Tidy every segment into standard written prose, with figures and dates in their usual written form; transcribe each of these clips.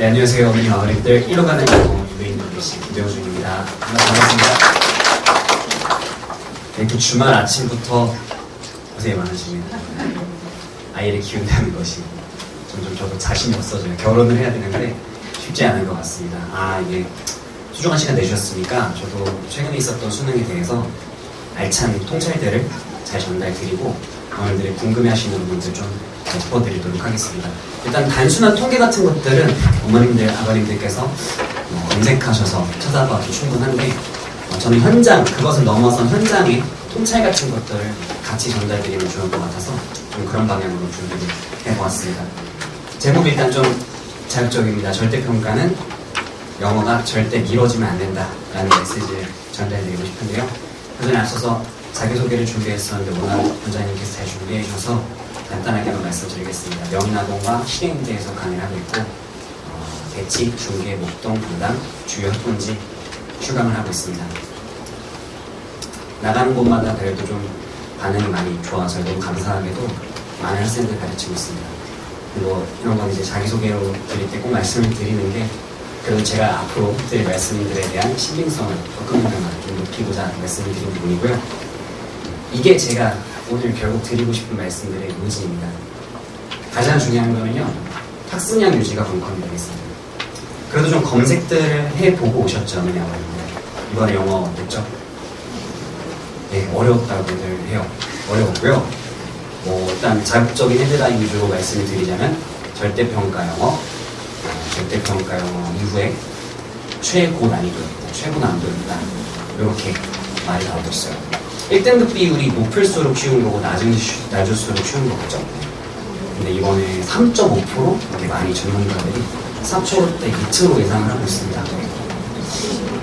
네, 안녕하세요. 우리 마을인들 1로 가는 유메인 교시 김병준입니다. 반갑습니다. 이렇게 주말 아침부터 고생이 많으십니다. 아이를 키운다는 것이 점점 저도 자신이 없어져요. 결혼을 해야 되는데 쉽지 않은 것 같습니다. 이게 소중한 시간 내주셨으니까 저도 최근에 있었던 수능에 대해서 알찬 통찰들을 잘 전달드리고 어머님들이 궁금해하시는 부분들 좀 짚어드리도록 하겠습니다. 일단 단순한 통계 같은 것들은 어머님들, 아버님들께서 검색하셔서 찾아봐도 충분한데 저는 현장, 그것을 넘어선 현장의 통찰 같은 것들을 같이 전달드리면 좋을 것 같아서 좀 그런 방향으로 준비를 해보았습니다. 제목이 일단 좀 자극적입니다. 절대평가는 영어가 절대 미뤄지면 안 된다라는 메시지를 전달드리고 싶은데요. 그 전에 앞서서 자기소개를 준비했었는데 오늘 원장님께서 잘 준비해 주셔서 간단하게만 말씀드리겠습니다. 명나동과 시행대에서 강의를 하고 있고 대치, 중계, 목동, 분당 주요 학군지 출강을 하고 있습니다. 나가는 곳마다 그래도 좀 반응이 많이 좋아서 너무 감사하게도 많은 학생들 가르치고 있습니다. 그리고 이런 건 이제 자기소개로 드릴 때 꼭 말씀을 드리는 게 그래도 제가 앞으로 드릴 말씀들에 대한 신빙성을 조금이나마 좀 높이고자 말씀을 드린 부분이고요. 이게 제가 오늘 결국 드리고 싶은 말씀들의 요지입니다. 가장 중요한 거는요, 학습량 유지가 관건이 되겠습니다. 그래도 좀 검색들을 해보고 오셨죠, 어머니 아버님들. 이번에 영어 어땠죠? 네, 어려웠다고들 해요. 어려웠고요. 일단 자극적인 헤드라인 위주로 말씀을 드리자면 절대평가 영어, 절대평가 영어 이후에 최고 난이도입니다. 최고 난이도입니다. 이렇게 말이 나오고 있어요. 1등급 비율이 높을수록 쉬운 거고 낮을수록 쉬운 거겠죠. 근데 이번에 3.5% 이렇게 많이 전문가들이 4%대 밑으로 예상을 하고 있습니다.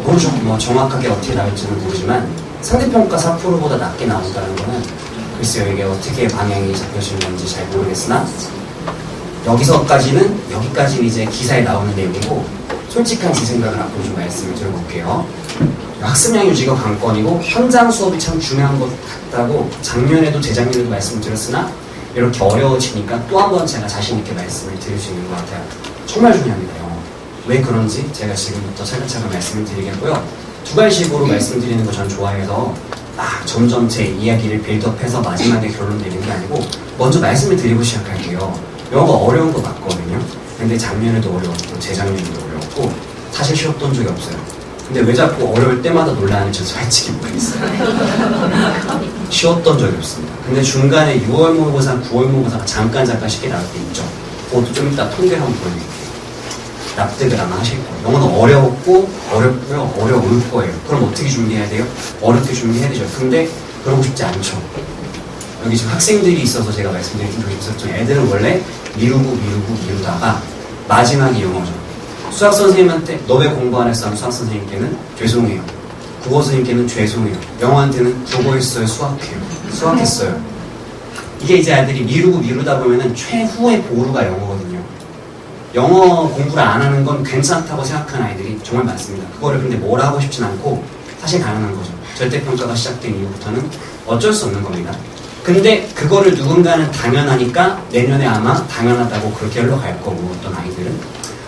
모르죠. 정확하게 어떻게 나올지는 모르지만 상대평가 4%보다 낮게 나온다는 거는 글쎄요, 이게 어떻게 방향이 잡혀진 건지 잘 모르겠으나 여기까지는 이제 기사에 나오는 내용이고 솔직한 제 생각을 앞으로 좀 말씀을 드려볼게요. 학습량 유지가 관건이고 현장 수업이 참 중요한 것 같다고 작년에도 재작년에도 말씀드렸으나 이렇게 어려워지니까 또 한 번 제가 자신 있게 말씀을 드릴 수 있는 것 같아요. 정말 중요합니다. 영어. 왜 그런지 제가 지금부터 차근차근 말씀을 드리겠고요. 두 가지식으로 말씀드리는 거 전 좋아해서 점점 제 이야기를 빌드업해서 마지막에 결론 내리는 게 아니고 먼저 말씀을 드리고 시작할게요. 영어가 어려운 거 맞거든요. 근데 작년에도 어려웠고 재작년에도 어려웠고 사실 쉬웠던 적이 없어요. 근데 왜 자꾸 어려울 때마다 논란을 전 솔직히 모르겠어요. 쉬웠던 적이 없습니다. 근데 중간에 6월 모의고사, 9월 모의고사가 잠깐 쉽게 나올 때 있죠. 그것도 좀 이따 통계를 한번 보여드릴게요. 납득을 아마 하실 거예요. 영어는 어렵고요. 어려울 거예요. 그럼 어떻게 준비해야 돼요? 어렵게 준비해야 되죠. 근데 그러고 싶지 않죠. 여기 지금 학생들이 있어서 제가 말씀드린 좀 조심스럽죠. 애들은 원래 미루다가 마지막이 영어죠. 수학 선생님한테 너 왜 공부 안 했어? 하는 수학 선생님께는 죄송해요. 국어 선생님께는 죄송해요. 영어한테는 국어했어요. 수학했어요. 이게 이제 아이들이 미루다 보면은 최후의 보루가 영어거든요. 영어 공부를 안 하는 건 괜찮다고 생각하는 아이들이 정말 많습니다. 그거를 근데 뭐라 하고 싶진 않고 사실 당연한 거죠. 절대평가가 시작된 이후부터는 어쩔 수 없는 겁니다. 근데 그거를 누군가는 당연하니까 내년에 아마 당연하다고 그렇게 흘러갈 거고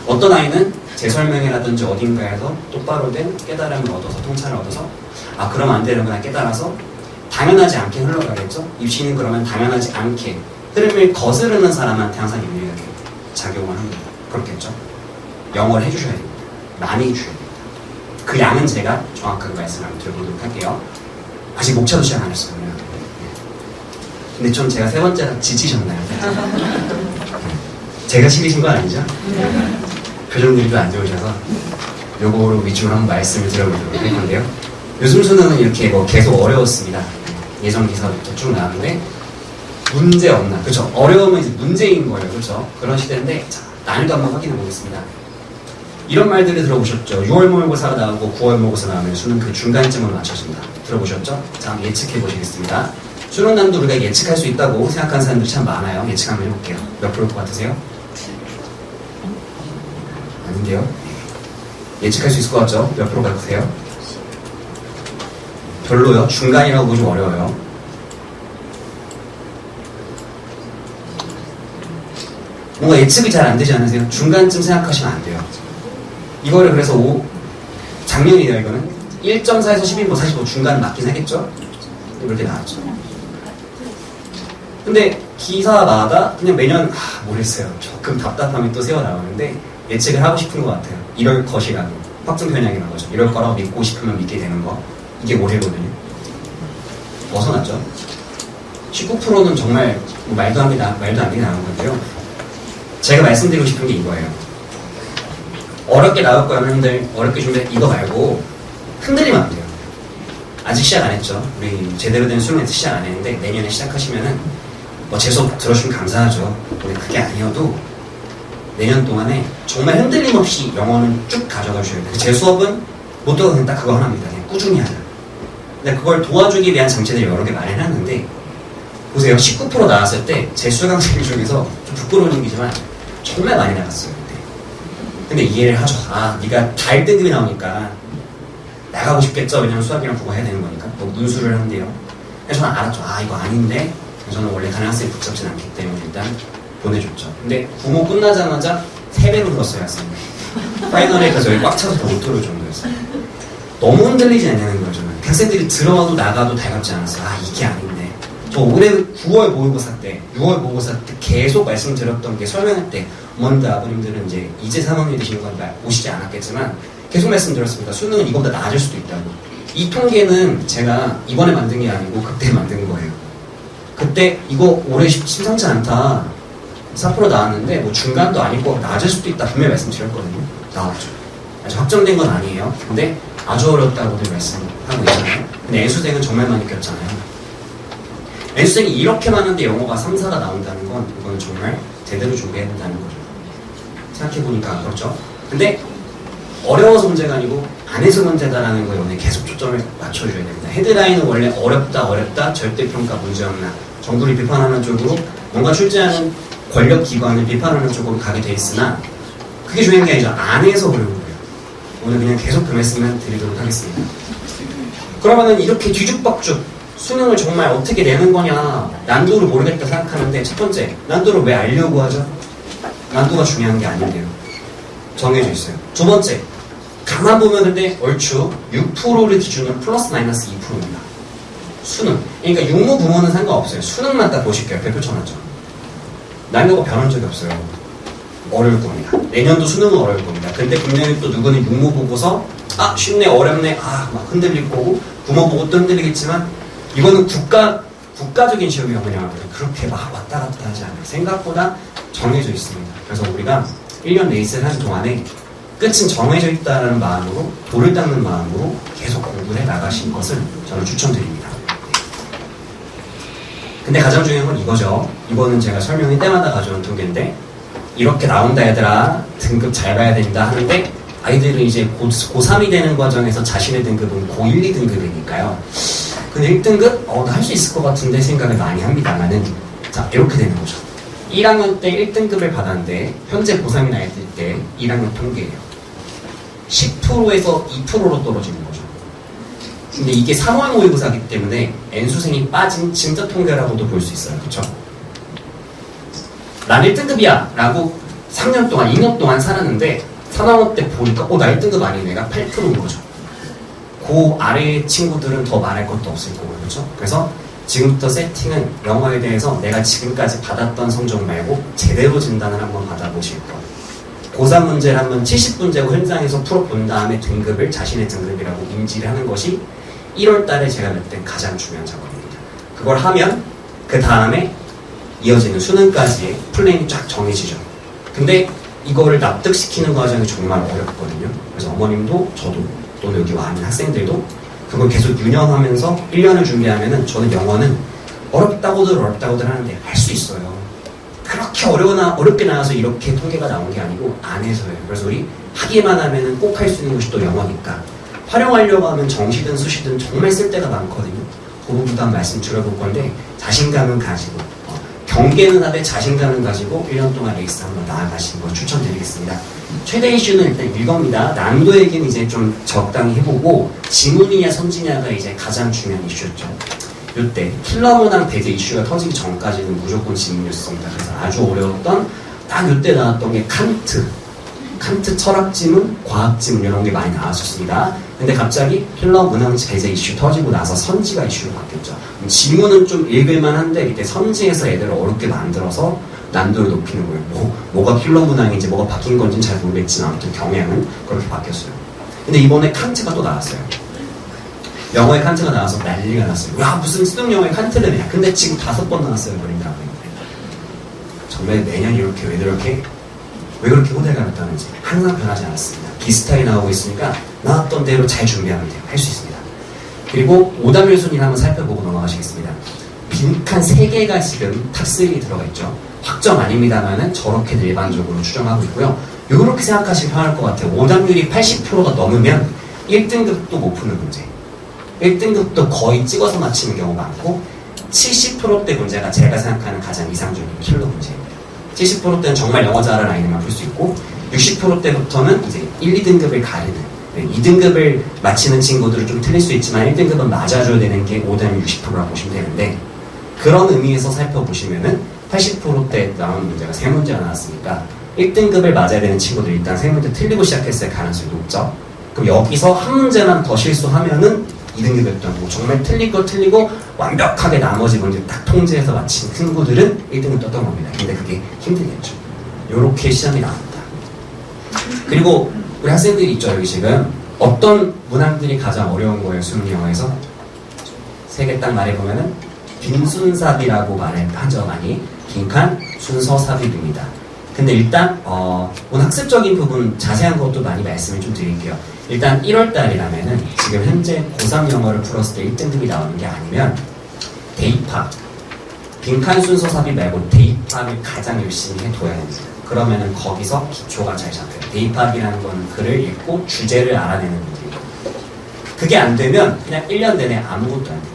어떤 아이는 제 설명이라든지 어딘가에서 똑바로 된 깨달음을 얻어서 통찰을 얻어서 그럼 안 되는구나 깨달아서 당연하지 않게 흘러가겠죠. 입시는 그러면 당연하지 않게 흐름을 거스르는 사람한테 항상 유리하게 작용을 합니다. 그렇겠죠. 영어를 해주셔야 됩니다. 많이 해주셔야 됩니다. 그 양은 제가 정확하게 말씀을 한번 드려보도록 할게요. 아직 목차도 시작 안 했어요. 근데 좀 제가 세 번째라 지치셨나요? 제가 시키신 건 아니죠? 표정들이 좀 안 좋으셔서 요거로 위주로 한번 말씀을 드려보도록 할 건데요. 요즘 수능은 이렇게 계속 어려웠습니다. 예전 기사부터 쭉 나왔는데 문제 없나? 그렇죠? 어려우면 이제 문제인 거예요. 그렇죠? 그런 시대인데 자, 난이도 한번 확인해 보겠습니다. 이런 말들을 들어보셨죠? 6월 모의고사가 나오고 9월 모의고사 나오면 수능 그 중간쯤으로 맞춰진다. 들어보셨죠? 자, 한번 예측해 보시겠습니다. 수능 난이도 우리가 예측할 수 있다고 생각하는 사람들이 참 많아요. 예측 한번 해볼게요. 몇 프로일 것 같으세요? 아닌데요? 예측할 수 있을 것 같죠? 몇 프로 같으세요? 별로요? 중간이라고 보기 좀 어려워요. 뭔가 예측이 잘 안 되지 않으세요? 중간쯤 생각하시면 안 돼요. 이거를 그래서 작년이에요. 이거는 1.4에서 12뭐 사실 뭐 중간 맞긴 하겠죠. 이렇게 나왔죠. 근데 기사마다 그냥 매년 모르겠어요. 조금 답답함이 또 새어 나오는데 예측을 하고 싶은 것 같아요. 이럴 것이라고. 확증 편향이라는 거죠. 이럴 거라고 믿고 싶으면 믿게 되는 거. 이게 올해거든요. 벗어났죠. 19%는 정말 뭐 말도 안 되게 나온 건데요. 제가 말씀드리고 싶은 게 이거예요. 어렵게 나올 거야, 여러분들. 어렵게 준비해. 이거 말고 흔들리면 안 돼요. 아직 시작 안 했죠. 우리 제대로 된 수능 시작 안 했는데 내년에 시작하시면은 제 수업 들어주시면 감사하죠. 근데 그게 아니어도 내년 동안에 정말 흔들림 없이 영어는 쭉 가져가 주셔야 돼요. 제 수업은 못 들어도 그냥 딱 그거 하나입니다. 그냥 꾸준히 하자. 근데 그걸 도와주기 위한 장치들을 여러 개 마련했는데 보세요. 19% 나왔을 때 제 수강생 중에서 좀 부끄러운 얘기지만 정말 많이 나갔어요. 근데 이해를 하죠. 네가 다 1등급이 나오니까 나가고 싶겠죠. 왜냐면 수학이랑 국어 해야 되는 거니까. 뭐 문수를 한대요. 그래서 저는 알았죠. 이거 아닌데 저는 원래 다른 학생이 붙잡진 않기 때문에 일단 보내줬죠. 근데 부모 끝나자마자 3배로 들었어요, 학생이. 파이널에 가서 여기 꽉 차서 더 못 들을 정도였어요. 너무 흔들리지 않는 거예요, 저는. 학생들이 들어와도 나가도 달갑지 않았어요. 이게 아닌데. 저 올해 9월 모의고사 때, 6월 모의고사 때 계속 말씀드렸던 게 설명할 때 어머님들, 아버님들은 이제 3학년이 되신 건 오시지 않았겠지만 계속 말씀드렸습니다. 수능은 이거보다 나아질 수도 있다고. 이 통계는 제가 이번에 만든 게 아니고 그때 만든 거예요. 그때 이거 올해 심상치 않다. 4% 나왔는데 뭐 중간도 아니고 낮을 수도 있다 분명히 말씀드렸거든요. 나왔죠. 아직 확정된 건 아니에요. 근데 아주 어렵다고들 말씀하고 있잖아요. 근데 N수생은 정말 많이 꼈잖아요. N수생이 이렇게 많은데 영어가 3, 4가 나온다는 건 이건 정말 제대로 준비해야 된다는 거죠. 생각해보니까 그렇죠. 근데 어려워서 문제가 아니고 안 해서 문제다라는 거에 오늘 계속 초점을 맞춰줘야 됩니다. 헤드라인은 원래 어렵다, 절대평가 문제없나 정부를 비판하는 쪽으로 뭔가 출제하는 권력기관을 비판하는 쪽으로 가게 돼 있으나 그게 중요한 게 아니죠. 안 해서 어려운 거예요. 오늘 그냥 계속 그 말씀을 드리도록 하겠습니다. 그러면은 이렇게 뒤죽박죽 수능을 정말 어떻게 내는 거냐 난도를 모르겠다 생각하는데 첫 번째, 난도를 왜 알려고 하죠? 난도가 중요한 게 아닌데요. 정해져 있어요. 두 번째, 가만 보면 근데 얼추 6%를 기준으로 플러스 마이너스 2%입니다. 수능. 그러니까 육모 부모는 상관없어요. 수능만 딱 보실게요. 별표 쳐놨죠. 난이도가 변한 적이 없어요. 어려울 겁니다. 내년도 수능은 어려울 겁니다. 근데 분명히 또 누구는 육모 보고서 쉽네 어렵네 막 흔들릴 거고 부모 보고 또 흔들리겠지만 이거는 국가적인 시험이거든요. 그렇게 막 왔다 갔다 하지 않아요. 생각보다 정해져 있습니다. 그래서 우리가 1년 레이스를 하는 동안에 끝은 정해져 있다는 마음으로 돌을 닦는 마음으로 계속 공부를 해 나가신 것을 저는 추천드립니다. 근데 가장 중요한 건 이거죠. 이거는 제가 설명회 때마다 가져온 통계인데 이렇게 나온다 얘들아 등급 잘 봐야 된다 하는데 아이들은 이제 고3이 되는 과정에서 자신의 등급은 고1, 2등급이니까요. 근데 1등급? 나 할 수 있을 것 같은데 생각을 많이 합니다만은 자 이렇게 되는 거죠. 1학년 때 1등급을 받았는데 현재 고3이 나이 때 1학년 통계예요. 10%에서 2%로 떨어지는 거죠. 근데 이게 3월 모의고사이기 때문에 N수생이 빠진 진짜 통계라고도 볼 수 있어요. 그쵸? 난 1등급이야 라고 3년 동안 2년 동안 살았는데 3학년 때 보니까 나 1등급 아닌 애가 8%인 거죠. 그 아래의 친구들은 더 말할 것도 없을 거고 그렇죠? 그래서 지금부터 세팅은 영어에 대해서 내가 지금까지 받았던 성적 말고 제대로 진단을 한번 받아보실 거예요. 고3 문제를 한번 70문제고 현장에서 풀어본 다음에 등급을 자신의 등급이라고 인지를 하는 것이 1월 달에 제가 몇 때 가장 중요한 작업입니다. 그걸 하면 그 다음에 이어지는 수능까지의 플랜이 쫙 정해지죠. 근데 이거를 납득시키는 과정이 정말 어렵거든요. 그래서 어머님도 저도 또는 여기 와 있는 학생들도 그걸 계속 유념하면서 1년을 준비하면은 저는 영어는 어렵다고들 하는데 할 수 있어요. 그렇게 어렵게 나와서 이렇게 통계가 나온 게 아니고 안 해서요. 그래서 우리 하기만 하면은 꼭 할 수 있는 것이 또 영어니까 활용하려고 하면 정시든 수시든 정말 쓸 데가 많거든요. 그 부분도 한번 말씀 드려볼 건데 자신감은 가지고 경계는 하되 자신감을 가지고 1년 동안 레이스 한번 나아가시는 걸 추천드리겠습니다. 최대 이슈는 일단 이겁니다. 난도 얘기는 이제 좀 적당히 해보고 지문이냐 선지냐가 이제 가장 중요한 이슈였죠. 이때 킬러문항 대제 이슈가 터지기 전까지는 무조건 지문이었습니다. 그래서 아주 어려웠던 딱 이때 나왔던 게 칸트. 칸트 철학지문, 과학지문 이런 게 많이 나왔었습니다. 근데 갑자기 힐러 문항지 배제 이슈 터지고 나서 선지가 이슈로 바뀌었죠. 지문은 좀 읽을만 한데 이때 선지에서 애들을 어렵게 만들어서 난도를 높이는 거예요. 뭐가 힐러 문항인지 뭐가 바뀐 건지는 잘 모르겠지만 아무튼 경향은 그렇게 바뀌었어요. 근데 이번에 칸트가 또 나왔어요. 영어에 칸트가 나와서 난리가 났어요. 야, 무슨 수능 영어에 칸트를 내냐. 근데 지금 5번 나왔어요. 그러니까 정말 매년 이렇게 왜 그렇게 호들갑을 떠는지 항상 변하지 않았습니다. 비슷하게 나오고 있으니까 나왔던 대로 잘 준비하면 돼요. 할 수 있습니다. 그리고 오답률 순위를 한번 살펴보고 넘어가시겠습니다. 빈칸 3개가 지금 탑3에 들어가 있죠. 확정 아닙니다만은 저렇게 일반적으로 추정하고 있고요. 이렇게 생각하시면 편할 것 같아요. 오답률이 80%가 넘으면 1등급도 못 푸는 문제, 1등급도 거의 찍어서 맞히는 경우가 많고 70%대 문제가 제가 생각하는 가장 이상적인 킬러 문제입니다. 70%대는 정말 영어 잘하는 아이들만 풀 수 있고 60%대부터는 이제 1, 2등급을 가리는 2등급을 맞히는 친구들은 좀 틀릴 수 있지만 1등급은 맞아줘야 되는 게 5대 60%라고 보시면 되는데 그런 의미에서 살펴보시면은 80%대 나오는 문제가 3문제가 나왔으니까 1등급을 맞아야 되는 친구들이 일단 3문제 틀리고 시작했을 가능성이 높죠. 그럼 여기서 한 문제만 더 실수하면은 2등급이었던 거고 정말 틀릴 거 틀리고 완벽하게 나머지 문제 딱 통제해서 맞힌 친구들은 1등급 떴던 겁니다. 근데 그게 힘들겠죠. 요렇게 시험이 나옵니다. 그리고 우리 학생들이 있죠. 여기 지금 어떤 문항들이 가장 어려운 거예요. 수능 영어에서 3개 딱 말해보면은 빈순삽이라고 하죠. 많이 빈칸 순서 삽입입니다. 근데 일단 오늘 학습적인 부분 자세한 것도 많이 말씀을 좀 드릴게요. 일단 1월달이라면은 지금 현재 고3 영어를 풀었을 때 1등급이 나오는 게 아니면 대입학, 빈칸 순서 삽입 말고 대입학을 가장 열심히 해둬야 됩니다. 그러면은 거기서 기초가 잘 잡혀요. 대입학이라는 건 글을 읽고 주제를 알아내는 문제예요. 그게 안 되면 그냥 1년 내내 아무것도 안 됩니다.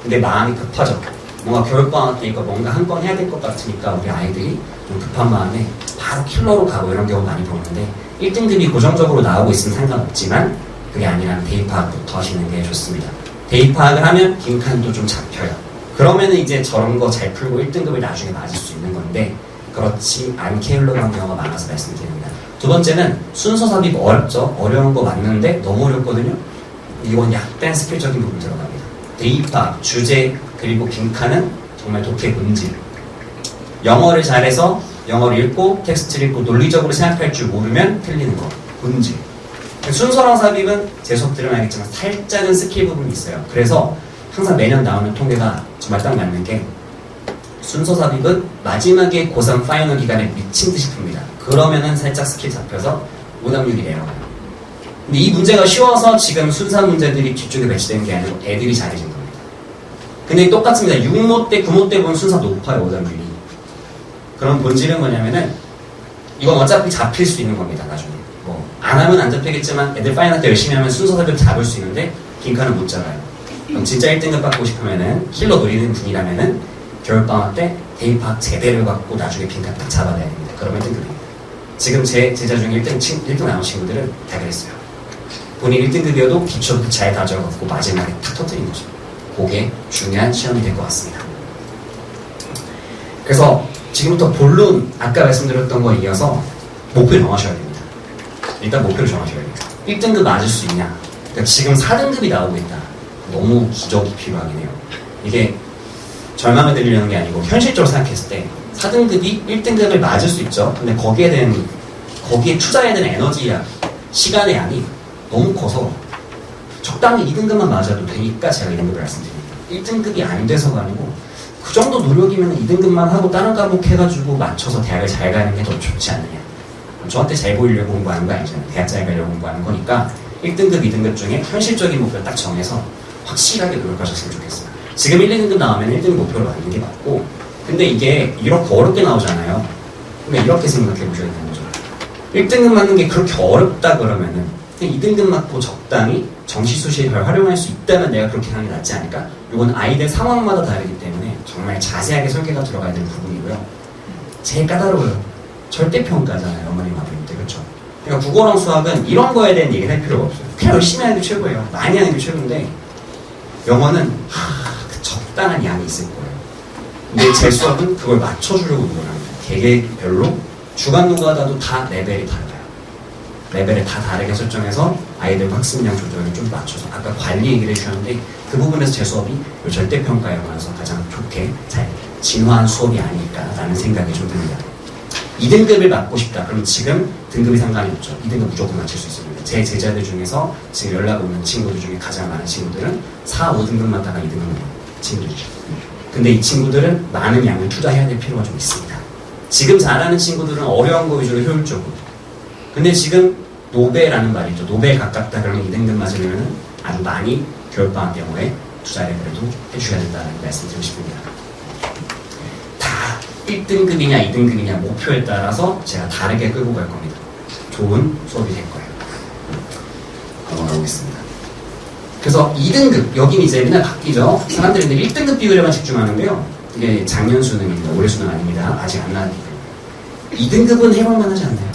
근데 마음이 급하죠. 뭔가 겨울방학 때 이거 뭔가 한 건 해야 될 것 같으니까 우리 아이들이 좀 급한 마음에 바로 킬러로 가고 이런 경우 많이 보는데 1등급이 고정적으로 나오고 있으면 상관없지만 그게 아니라면 대입파악부터 하시는 게 좋습니다. 대입파악을 하면 빈칸도 좀 잡혀요. 그러면은 이제 저런 거 잘 풀고 1등급을 나중에 맞을 수 있는 건데 그렇지 않게 흘러가는 경우가 많아서 말씀드립니다. 두 번째는 순서 삽입 어렵죠? 어려운 거 맞는데 너무 어렵거든요? 이건 약간 스킬적인 부분 들어갑니다. 대입파악, 주제, 그리고 빈칸은 정말 독해 문질. 영어를 잘해서 영어를 읽고 텍스트를 읽고 논리적으로 생각할 줄 모르면 틀리는 거. 문질. 순서랑 삽입은 제 수업 들으면 알겠지만 살짝은 스킬 부분이 있어요. 그래서 항상 매년 나오는 통계가 정말 딱 맞는 게 순서 삽입은 마지막에 고3 파이널 기간에 미친 듯이 풉니다. 그러면은 살짝 스킬 잡혀서 오답률이 내려가요. 근데 이 문제가 쉬워서 지금 순서 문제들이 뒤쪽에 배치된 게 아니고 애들이 잘해진 겁니다. 근데 똑같습니다. 6모 때, 9모 때 보면 순서 높아요, 오답률이. 그럼 본질은 뭐냐면은 이건 어차피 잡힐 수 있는 겁니다, 나중에. 뭐 안 하면 안 잡히겠지만 애들 파이널 때 열심히 하면 순서 삽입 잡을 수 있는데 빈칸은 못 잡아요. 그럼 진짜 1등급 받고 싶으면은 킬러 노리는 분이라면은 겨울방학 때 대입학 제대로 받고 나중에 빈칸 딱 잡아야 됩니다. 그러면 1등급입니다. 지금 제 제자 중에 1등 나온 친구들은 다 그랬어요. 본인 1등급이어도 기초부터 잘 다져갖고 마지막에 탁 터뜨린 거죠. 그게 중요한 시험이 될 것 같습니다. 그래서 지금부터 본론, 아까 말씀드렸던 거에 이어서 목표를 정하셔야 됩니다. 일단 목표를 정하셔야 됩니다. 1등급 맞을 수 있냐? 그러니까 지금 4등급이 나오고 있다. 너무 기적이 필요하긴 해요. 이게 절망을 들리려는 게 아니고 현실적으로 생각했을 때 4등급이 1등급을 맞을 수 있죠. 근데 거기에 투자해야 되는 에너지야, 시간의 양이 너무 커서 적당히 2등급만 맞아도 되니까 제가 2등급을 말씀드립니다. 1등급이 안 돼서가 아니고 그 정도 노력이면 2등급만 하고 다른 과목 해가지고 맞춰서 대학을 잘 가는 게 더 좋지 않느냐. 저한테 잘 보이려고 공부하는 거 아니잖아요. 대학 잘 가려고 공부하는 거니까 1등급, 2등급 중에 현실적인 목표를 딱 정해서 확실하게 노력하셨으면 좋겠어요. 지금 1, 2등급 나오면 1등급 목표로 맞는 게 맞고 근데 이게 이렇게 어렵게 나오잖아요. 근데 이렇게 생각해 보셔야 되는 거죠. 1등급 맞는 게 그렇게 어렵다 그러면은 2등급 맞고 적당히 정시수시를 활용할 수 있다면 내가 그렇게 하는 게 낫지 않을까? 이건 아이들 상황마다 다르기 때문에 정말 자세하게 설계가 들어가야 되는 부분이고요. 제일 까다로워요. 절대평가잖아요. 어머님 아버님 때. 그렇죠? 그러니까 국어랑 수학은 이런 거에 대한 얘기를 할 필요가 없어요. 그냥 열심히 하는 게 최고예요. 많이 하는 게 최고인데 영어는 그 적당한 양이 있을 거예요. 근데 제 수학은 그걸 맞춰주려고 노력합니다. 개개별로 주간 노가다도 다 레벨이 달라요. 레벨을 다 다르게 설정해서 아이들 학습량 조절을 좀 맞춰서 아까 관리 얘기를 해주셨는데 그 부분에서 제 수업이 절대평가에 관해서 가장 좋게 잘 진화한 수업이 아닐까라는 생각이 좀 듭니다. 2등급을 맞고 싶다. 그럼 지금 등급이 상관이 없죠. 2등급 무조건 맞출 수 있습니다. 제 제자들 중에서 지금 연락 오는 친구들 중에 가장 많은 친구들은 4, 5등급만 다가 2등급 친구들이죠. 근데 이 친구들은 많은 양을 투자해야 될 필요가 좀 있습니다. 지금 잘하는 친구들은 어려운 거 위주로 효율적으로. 근데 지금 노벨이라는 말이죠. 노벨 가깝다 그러면 2등급 맞으면 아주 많이 겨울방학 경우에 투자를 그래도 해주셔야 된다는 말씀 드리고 싶습니다. 다 1등급이냐 2등급이냐 목표에 따라서 제가 다르게 끌고 갈 겁니다. 좋은 수업이 될 거예요. 넘어가보겠습니다. 그래서 2등급, 여긴 이제 맨날 바뀌죠. 사람들이 1등급 비율에만 집중하는데요. 이게 작년 수능입니다. 올해 수능 아닙니다. 아직 안 나왔기 때문에. 2등급은 해볼만 하지 않나요?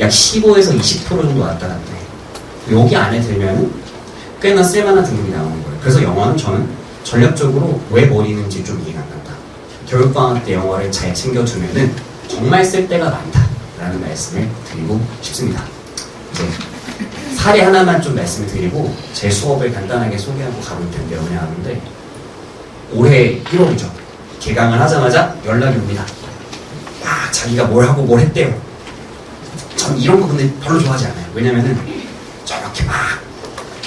약 15에서 20% 정도 왔다 갔다 해요. 여기 안에 들면 꽤나 쓸만한 등급이 나오는 거예요. 그래서 영어는 저는 전략적으로 왜 버리는지 좀 이해가 안 간다. 겨울방학 때 영어를 잘 챙겨두면은 정말 쓸 때가 많다라는 말씀을 드리고 싶습니다. 이제 사례 하나만 좀 말씀을 드리고 제 수업을 간단하게 소개하고 가볼 텐데요. 하는데 올해 1월이죠. 개강을 하자마자 연락이 옵니다. 와, 자기가 뭘 하고 뭘 했대요. 전 이런 거 근데 별로 좋아하지 않아요. 왜냐면은 저렇게 막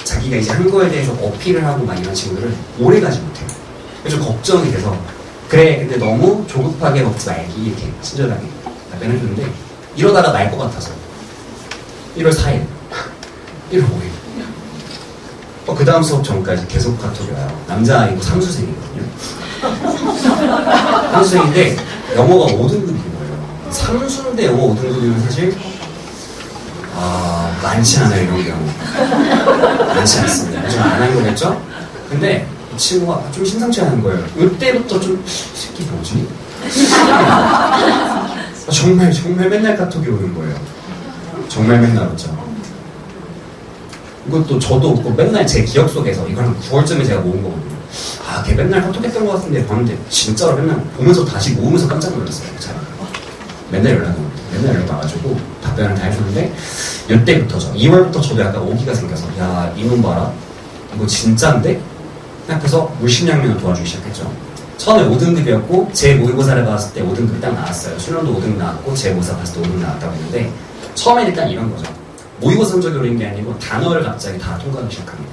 자기가 이제 한 거에 대해서 어필을 하고 막 이런 친구들은 오래 가지 못해요. 그래서 걱정이 돼서 그래 근데 너무 조급하게 먹지 말기 이렇게 친절하게 답변을 해주는데 이러다가 날 것 같아서 1월 4일 1월 5일 그 다음 수업 전까지 계속 카톡이 와요. 남자아이고 삼수생이거든요. 삼수생인데 영어가 5등급인 거예요. 삼수인데 영어 5등급이면 사실 많지 않아요. 이런 경우 많지 않습니다. 좀 안 한 거겠죠? 근데 이 친구가 좀 심상치 않은 거예요. 이때부터 좀 새끼 뭐지? 정말 맨날 카톡이 오는 거예요. 정말 맨날 오죠. 이것도 저도 없고 맨날 제 기억 속에서 이걸 한 9월쯤에 제가 모은 거거든요. 걔 맨날 카톡했던 것 같은데 봤는데 진짜로 맨날 보면서 다시 모으면서 깜짝 놀랐어요. 맨날 연락 와가지고 답변을 다 해주는데 이때부터죠. 2월부터 저도 약간 오기가 생겨서 야 이놈 봐라 이거 진짜인데? 그래서 물심양면을 도와주기 시작했죠. 처음에 5등급이었고 제 모의고사를 봤을 때 5등급이 딱 나왔어요. 수련도 5등급 나왔고 제 모의고사 봤을 때 5등급 나왔다고 했는데 처음에 일단 이런 거죠. 모의고사 성적이 오른 게 아니고 단어를 갑자기 다 통과하기 시작합니다.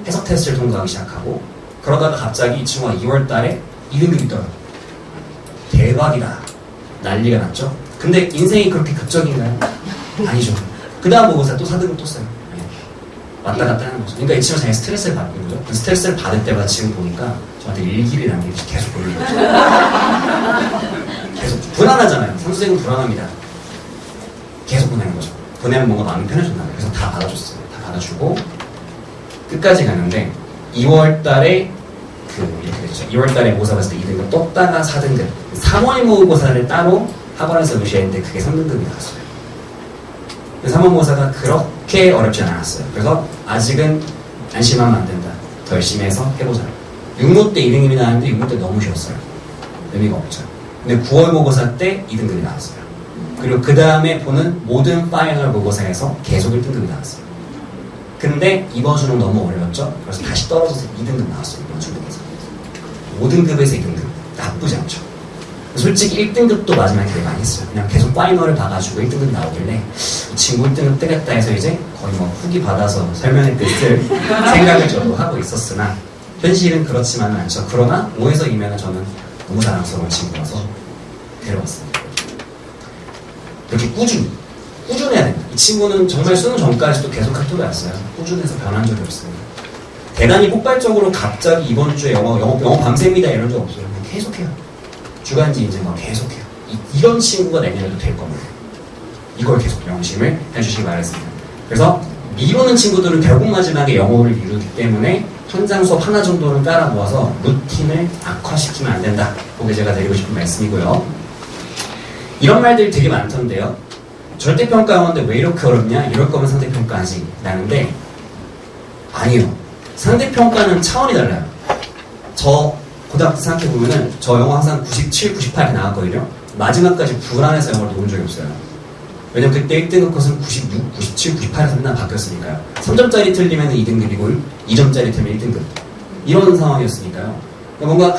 해석 테스트를 통과하기 시작하고 그러다가 갑자기 이 친구가 2월 달에 2등급이 떠요. 대박이다. 난리가 났죠. 근데 인생이 그렇게 극적인가요? 아니죠. 그 다음 모의고사 또 4등급 또 써요. 왔다 갔다 하는 거죠. 그러니까 이 친구가 자기 스트레스를 받는 거죠. 그 스트레스를 받을 때마다 지금 보니까 저한테 일기를 남기면서 계속 보는 거죠. 계속 불안하잖아요. 선생님은 불안합니다. 계속 보내는 거죠. 보내면 뭔가 마음이 편해졌나 봐요. 그래서 다 받아줬어요. 다 받아주고 끝까지 가는데 2월 달에 이렇게 됐죠. 2월 달에 모의고사 봤을 때 2등급 떴다가 4등급 3월 모의고사를 따로 학원에서 의시했는데 그게 3등급이 나왔어요. 3월 모의고사가 그렇게 어렵지 않았어요. 그래서 아직은 안심하면 안 된다. 더 열심히 해서 해보자. 6모 때 2등급이 나왔는데 6모 때 너무 쉬웠어요. 의미가 없죠. 근데 9월 모의고사 때 2등급이 나왔어요. 그리고 그 다음에 보는 모든 파이널 모의고사에서 계속 1등급이 나왔어요. 근데 이번 수능 너무 어려웠죠? 그래서 다시 떨어져서 2등급 나왔어요. 이번 수능에서 5등급에서 2등급 나쁘지 않죠. 솔직히 1등급도 마지막에 되게 많이 했어요. 그냥 계속 파이널을 봐가지고 1등급 나오길래 이 친구 1등급 뜨겠다 해서 이제 거의 뭐 후기 받아서 설명회 때 쓸 생각을 저도 하고 있었으나 현실은 그렇지만은 않죠. 그러나 5에서 2면은 저는 너무 자랑스러운 친구라서 데려왔습니다. 이렇게 꾸준해야 된다. 이 친구는 정말 수능 전까지도 계속 카톡이 왔어요. 꾸준해서 변한 적이 없습니다. 대단히 폭발적으로 갑자기 이번 주에 영어 밤새입니다 이런 적 없어요. 그냥 계속해요. 주간지 이제 막 계속해요. 이런 친구가 내년에도 될 겁니다. 이걸 계속 명심을 해주시기 바라겠습니다. 그래서 미루는 친구들은 결국 마지막에 영어를 미루기 때문에 현장 수업 하나 정도는 따라 모아서 루틴을 악화시키면 안 된다. 그게 제가 드리고 싶은 말씀이고요. 이런 말들이 되게 많던데요. 절대평가 영어인데 왜 이렇게 어렵냐? 이럴 거면 상대평가하지. 라는데 아니요. 상대평가는 차원이 달라요. 저 고등학교 생각해보면은 저 영어 항상 97, 98 이렇게 나왔거든요. 마지막까지 불안해서 영어를 놓은 적이 없어요. 왜냐면 그때 1등급 컷은 96, 97, 98에서 맨날 바뀌었으니까요. 3점짜리 틀리면 2등급이고 2점짜리 틀리면 1등급. 이런 상황이었으니까요. 그러니까 뭔가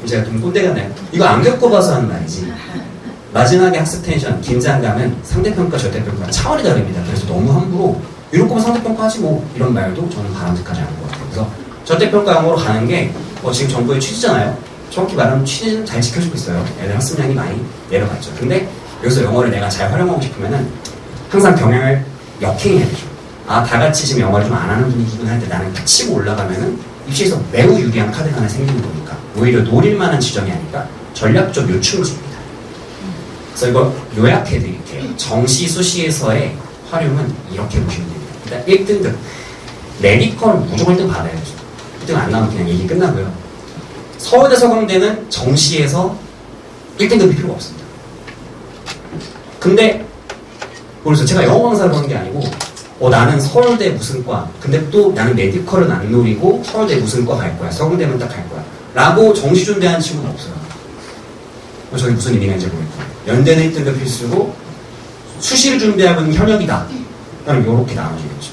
제가 좀 꼰대가 나요. 이거 안 겪어봐서 하는 말이지. 마지막에 학습 텐션, 긴장감은 상대평가, 절대평가 차원이 다릅니다. 그래서 너무 함부로 이럴 거면 상대평가 하지 뭐 이런 말도 저는 바람직하지 않은 것 같아요. 그래서 절대평가형으로 가는 게 지금 정부의 취지잖아요. 정확히 말하면 취지는 잘 지켜지고 있어요. 애들 학습량이 많이 내려갔죠. 근데 여기서 영어를 내가 잘 활용하고 싶으면은 항상 경향을 역행해야 되죠. 아, 다 같이 지금 영어를 좀 안 하는 분위기긴 할 때 나는 치고 올라가면은 입시에서 매우 유리한 카드가 하나 생기는 거니까 오히려 노릴 만한 지점이 아니까 전략적 요충지입니다. 그래서 이걸 요약해 드릴게요. 정시, 수시에서의 활용은 이렇게 보시면 됩니다. 일단 1등급. 메디컬 무조건 1등 받아야죠. 1등 안 나오면 그냥 얘기 끝나고요. 서울대, 서강대는 정시에서 1등급이 필요가 없습니다. 근데 그래서 제가 영어 강사를 보는 게 아니고 나는 서울대 무슨 과 근데 또 나는 메디컬은 안 노리고 서울대 무슨 과 갈 거야. 서강대만 딱 갈 거야. 라고 정시 준비하는 친구는 없어요. 저게 무슨 의미인지 모르겠고 연대는 1등급 필수고 수시를 준비하고 있는 현역이다. 그럼 이렇게 나눠지겠죠.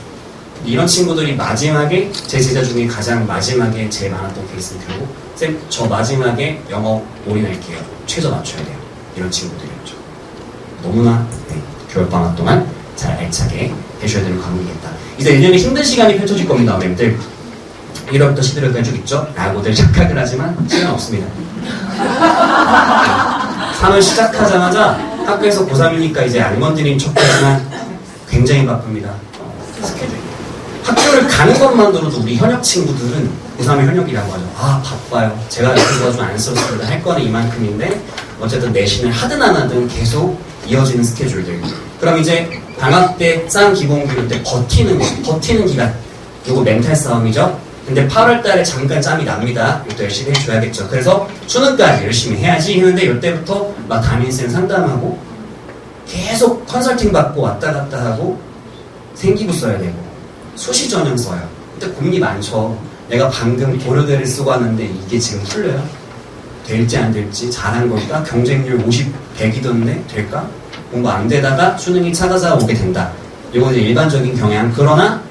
이런 친구들이 마지막에 제 제자 중에 가장 마지막에 제일 많았던 케이스는 결국 쌤, 저 마지막에 영어 올인할게요. 최저 맞춰야 돼요. 이런 친구들이었죠. 너무나 겨울방학 동안 잘 알차게 해줘야 되는 과목이겠다. 이제 1년에 힘든 시간이 펼쳐질 겁니다. 어머님들 1월부터 11월까지 쭉 있죠? 라고들 착각을 하지만 시간 없습니다. 3월 시작하자마자 학교에서 고3이니까 이제 알몬드님 척하지만 굉장히 바쁩니다. 스케줄. 학교를 가는 것만으로도 우리 현역 친구들은 고3의 현역이라고 하죠. 아, 바빠요. 제가 이거 좀 안 썼습니다. 할 거는 이만큼인데 어쨌든 내신을 하든 안 하든 계속 이어지는 스케줄들. 그럼 이제 방학 때 짠 기본교육 때 버티는 기간. 요거 멘탈 싸움이죠. 근데 8월 달에 잠깐 짬이 납니다. 이것도 열심히 해줘야겠죠. 그래서 수능까지 열심히 해야지 했는데 이때부터 막 담임쌤 상담하고 계속 컨설팅 받고 왔다 갔다 하고 생기부 써야 되고 수시 전형 써요. 그때 고민이 많죠. 내가 방금 고려대를 쓰고 왔는데 이게 지금 풀려요? 될지 안 될지 잘한 걸까? 경쟁률 50, 100이던데 될까? 공부 안 되다가 수능이 찾아오게 된다. 이건 이제 일반적인 경향. 그러나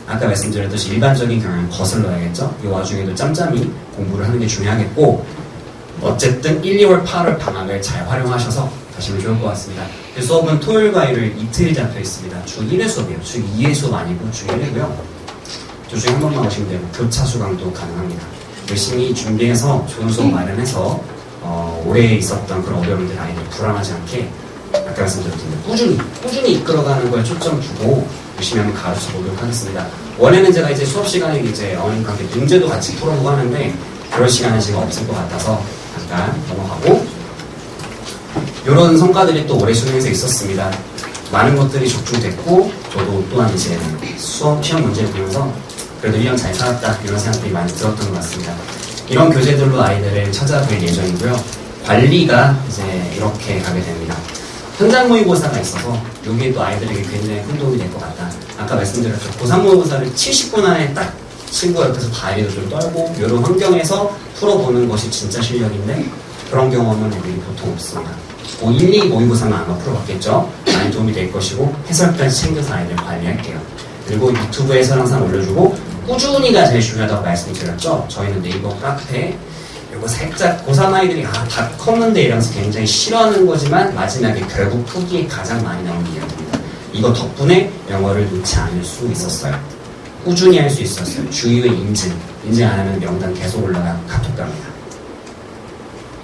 아까 말씀드렸듯이 일반적인 경향 거슬러야겠죠. 이 와중에도 짬짬이 공부를 하는 게 중요하겠고 어쨌든 1, 2월, 8월 방학을 잘 활용하셔서 가시면 좋을 것 같습니다. 수업은 토요일과 일요일 이틀 잡혀 있습니다. 주 1회 수업이에요. 주 2회 수업 아니고 주 1회고요. 주 중에 한 번만 오시면 되고 교차 수강도 가능합니다. 열심히 준비해서 좋은 수업 마련해서 올해 있었던 그런 어려움들 아이들 불안하지 않게 아까 말씀드렸는데 꾸준히 이끌어가는 거에 초점 두고 열심히 한번 가르쳐 보도록 하겠습니다. 원래는 제가 이제 수업 시간에 이제 어머님과 함께 문제도 같이 풀어보고 하는데 그럴 시간은 지금 없을 것 같아서 잠깐 넘어가고 이런 성과들이 또 올해 수능에서 있었습니다. 많은 것들이 적중됐고 저도 또한 이제 수업 시험 문제를 보면서 그래도 1년 잘 살았다 이런 생각들이 많이 들었던 것 같습니다. 이런 교재들로 아이들을 찾아뵐 예정이고요. 관리가 이제 이렇게 가게 됩니다. 현장 모의고사가 있어서 여기에 또 아이들에게 굉장히 큰 도움이 될 것 같다. 아까 말씀드렸죠. 고3 모의고사를 70분 안에 딱 친구 옆에서 다리도 좀 떨고 이런 환경에서 풀어보는 것이 진짜 실력인데 그런 경험은 애들이 보통 없습니다. 고1, 2 모의고사는 아마 풀어봤겠죠. 많이 도움이 될 것이고 해설까지 챙겨서 아이들 관리할게요. 그리고 유튜브에 해설 항상 올려주고 꾸준히가 제일 중요하다고 말씀드렸죠. 저희는 네이버 카페 이거 살짝 고3 아이들이 다 컸는데 이러면서 굉장히 싫어하는 거지만 마지막에 결국 후기에 가장 많이 나오는 이야기입니다. 이거 덕분에 영어를 놓지 않을 수 있었어요. 꾸준히 할 수 있었어요. 주의의 인증 안 하면 명단 계속 올라가 카톡 갑니다.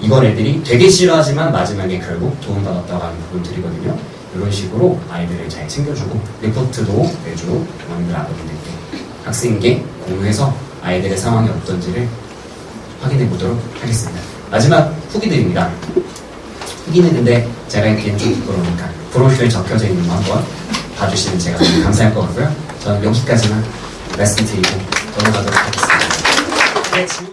이걸 애들이 되게 싫어하지만 마지막에 결국 도움받았다고 하는 부분들이거든요. 이런 식으로 아이들을 잘 챙겨주고 리포트도 매주 부모님들 아버님들께 학생에게 공유해서 아이들의 상황이 어떤지를 확인해 보도록 하겠습니다. 마지막 후기들입니다. 후기는 근데 제가 읽기엔 좀 부끄러우니까 브로셔에 적혀져 있는 거 한번 봐주시면 제가 감사할 것 같고요. 저는 여기까지만 말씀드리고 넘어가도록 하겠습니다.